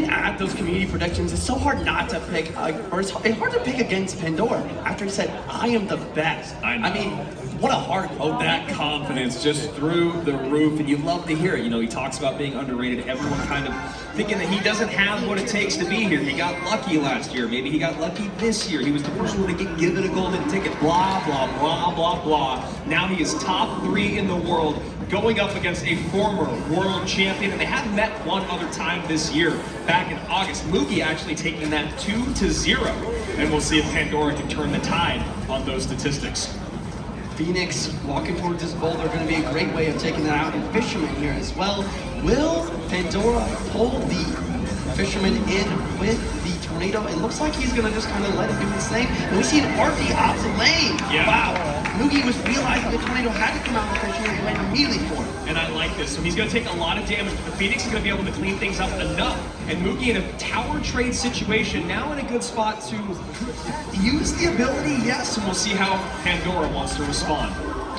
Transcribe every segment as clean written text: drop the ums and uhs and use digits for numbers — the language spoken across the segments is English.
looking at those community predictions, it's so hard not to pick, or it's hard to pick against Pandora after he said, "I am the best." I mean, what a hard quote. That confidence just through the roof, and you love to hear it. You know, he talks about being underrated. Everyone kind of thinking that he doesn't have what it takes to be here. He got lucky last year. Maybe he got lucky this year. He was the first one to get given a golden ticket. Blah, blah, blah, blah, blah. Now he is top 3 in the world, going up against a former world champion, and they have met one other time this year, back in August. Mugi actually taking that 2-0, and we'll see if Pandora can turn the tide on those statistics. Phoenix walking towards this boulder are going to be a great way of taking that out, and Fisherman here as well. Will Pandora pull the Fisherman in with the tornado? It looks like he's going to just kind of let it do his thing. And we see an RP off the lane. Yeah. Wow. Mugi was realizing the tornado had to come out of the Fisherman and went immediately for it. And I like this. So he's going to take a lot of damage, but the Phoenix is going to be able to clean things up enough. And Mugi in a tower trade situation, now in a good spot to use the ability, yes, and we'll see how Pandora wants to respond.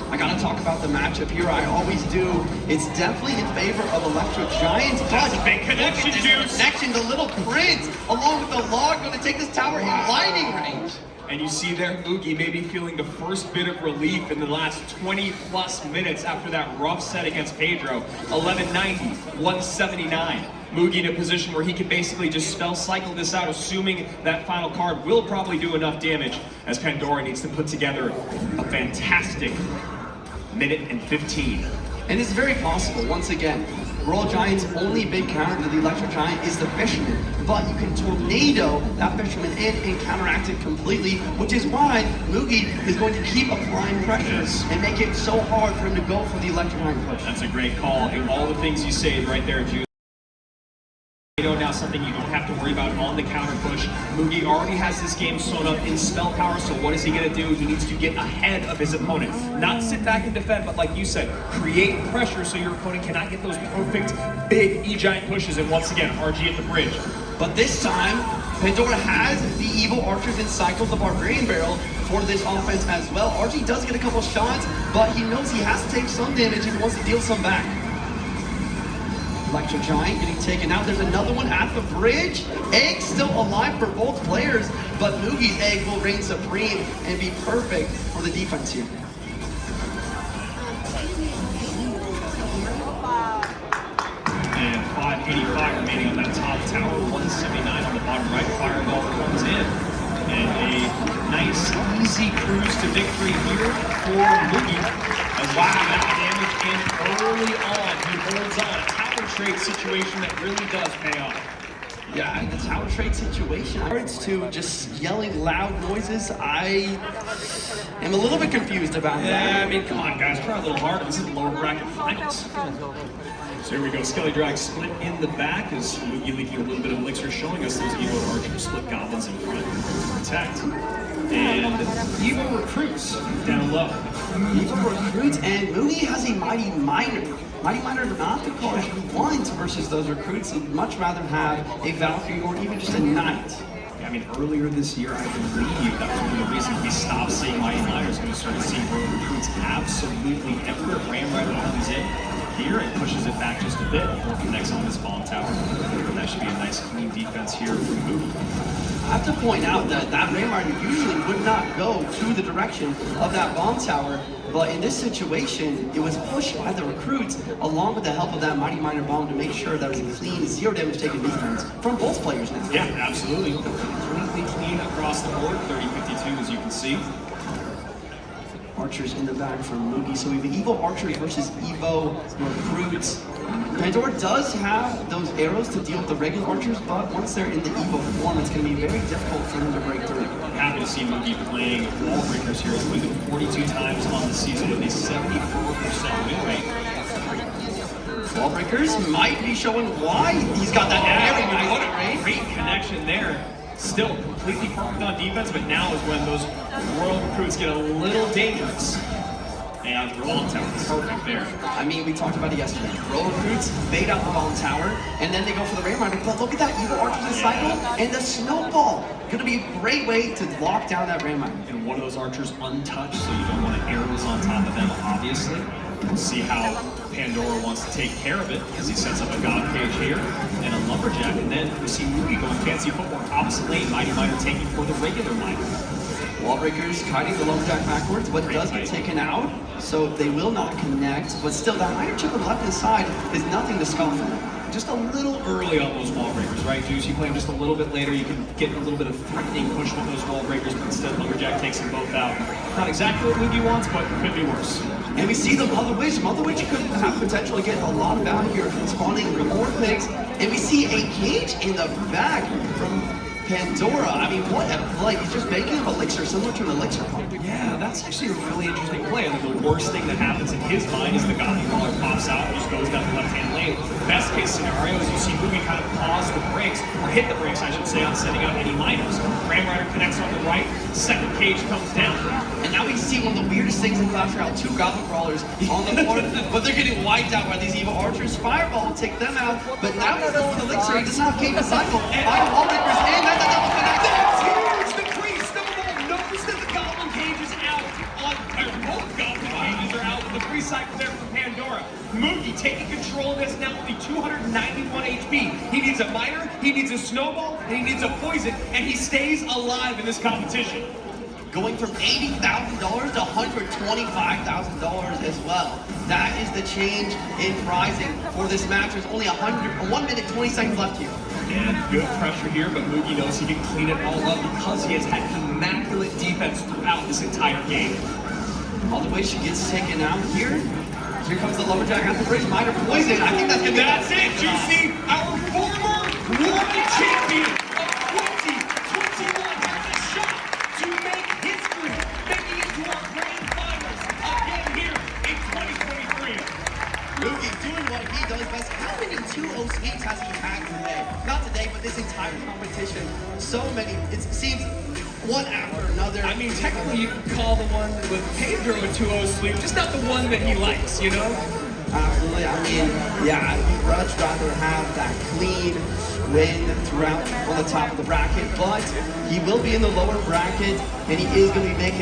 I gotta talk about the matchup here. I always do. It's definitely in favor of Electro Giants, but a big connection, Juice. Connection, the little prince, along with the log, going to take this tower in lightning range. And you see there, Mugi maybe feeling the first bit of relief in the last 20+ minutes after that rough set against Pedro. 1190, 179. Mugi in a position where he can basically just spell cycle this out, assuming that final card will probably do enough damage, as Pandora needs to put together a fantastic minute and 15. And it's very possible, once again, Royal Giant's only big counter to the Electro Giant is the Fisherman, but you can tornado that Fisherman in and counteract it completely, which is why Mugi is going to keep applying pressure and make it so hard for him to go for the Electro Giant push. That's a great call, and all the things you say right there, Jude. Now something you don't have to worry about on the counter push. Mugi already has this game sewn up in spell power, so what is he going to do? He needs to get ahead of his opponent. Not sit back and defend, but like you said, create pressure so your opponent cannot get those perfect big E-Giant pushes, and once again, RG at the bridge. But this time, Pandora has the Evil Archers and cycles the Barbarian Barrel for this offense as well. RG does get a couple shots, but he knows he has to take some damage if he wants to deal some back. Electro Giant getting taken out. There's another one at the bridge. Egg still alive for both players, but Mugi's egg will reign supreme and be perfect for the defense here. And 585 remaining on that top tower, 179 on the bottom right. Fireball comes in. And a nice, easy cruise to victory here for Mugi. As wow, that damage in early on. He holds on. Trade situation that really does pay off. Yeah, the tower trade situation. Regards to just yelling loud noises, I am a little bit confused about that. Yeah, I mean, come on, guys, try a little harder. This is lower bracket finals. So here we go, Skelly Drag split in the back as Mugi leaking a little bit of elixir, showing us those Evo Archers split goblins in front to protect. And Evo Recruits down low. Evo Recruits, and Mugi has a Mighty Miner. Mighty Miner not the card he wants versus those recruits. He'd much rather have a Valkyrie or even just a Knight. I mean, earlier this year, I believe that was one of the reasons we stopped seeing Mighty Miners, going to start to see recruits absolutely everywhere. Ram Rider comes in here and pushes it back just a bit before it connects on this bomb tower. And that should be a nice clean defense here from Mugi. I have to point out that that Ram Rider usually would not go to the direction of that bomb tower, but in this situation, it was pushed by the recruits along with the help of that Mighty Miner bomb to make sure there was a clean, zero damage taken defense from both players now. Yeah, absolutely. Completely clean across the board, 30-52 as you can see. Archers in the back from Mugi. So we have Evo Archers versus Evo Recruits. Pandora does have those arrows to deal with the regular Archers, but once they're in the Evo form, it's going to be very difficult for them to break through. Happy to see Mugi playing wall breakers here. He's played them 42 times on the season with a 74% win rate. Wall breakers might be showing why he's got that very nice what a great connection there. Still completely perfect on defense, but now is when those Royal recruits get a little dangerous. And the bomb tower, perfect there. I mean, we talked about it yesterday. Royal recruits bait out the bomb tower, and then they go for the Ram Rider. But look at that, Evo Archers and cycle, and the snowball. Gonna be a great way to lock down that Ram Rider. And one of those archers untouched, so you don't want arrows on top of them, obviously. We'll see how Pandora wants to take care of it as he sets up a God Cage here and a Lumberjack. And then we see Mugi going fancy footwork opposite lane. Mighty Miner taking for the regular Miner. Wallbreakers kiting the Lumberjack backwards, but does get taken out, so they will not connect. But still, that Miner chip on the left-hand side is nothing to scoff at. Just a little early on those wall breakers, right, Juice? You play them just a little bit later, you can get a little bit of threatening push with those wall breakers, but instead Lumberjack takes them both out. Not exactly what Mugi wants, but could be worse. And we see the Mother Witch. Mother Witch could have potential to get a lot of value here, spawning more pigs. And we see a cage in the back from Pandora. I mean, what a play. He's just making an elixir similar to an elixir pump. Yeah, that's actually a really interesting play. I think the worst thing that happens in his mind is the Goblin Caller pops out and just goes down the left-hand lane. Best case scenario is you see Mugi kind of pause the brakes, or hit the brakes, I should say, on sending out any miners. Ram Rider connects on the right, second cage comes down. And now we see one of the weirdest things in Clash Royale, 2 Goblin Crawlers on the board, but they're getting wiped out by these evil archers. Fireball will take them out, but now he's going with elixir. He does not keep a cycle. Final Wallbreakers in, that's a double connect. The priest knows that the Goblin Cage is out. Both Goblin Cages are out with the free cycle there for Pandora. Mugi taking control of this now with the 291 HP. He needs a miner, he needs a snowball, and he needs a poison, and he stays alive in this competition. Going from $80,000 to $125,000 as well. That is the change in pricing for this match. There's only 1 minute 20 seconds left here. And good pressure here, but Mugi knows he can clean it all up because he has had immaculate defense throughout this entire game. All the way she gets taken out here. Here comes the Lumberjack at the bridge. Miner poison. I think that's gonna be that's it. Juicy, our former world champion of 2021 has a shot to make history, making it to our grand finals again here in 2023. Mugi doing what he does best. How many 2-0 sweeps has he had today? Not today, but this entire competition. So many. It seems one after another. I mean, technically you could call the one with Pedro a 2-0 sweep, just not the one that he likes, you know? Absolutely. I mean, yeah, I'd much rather have that clean win throughout on the top of the bracket, but he will be in the lower bracket, and he is going to be making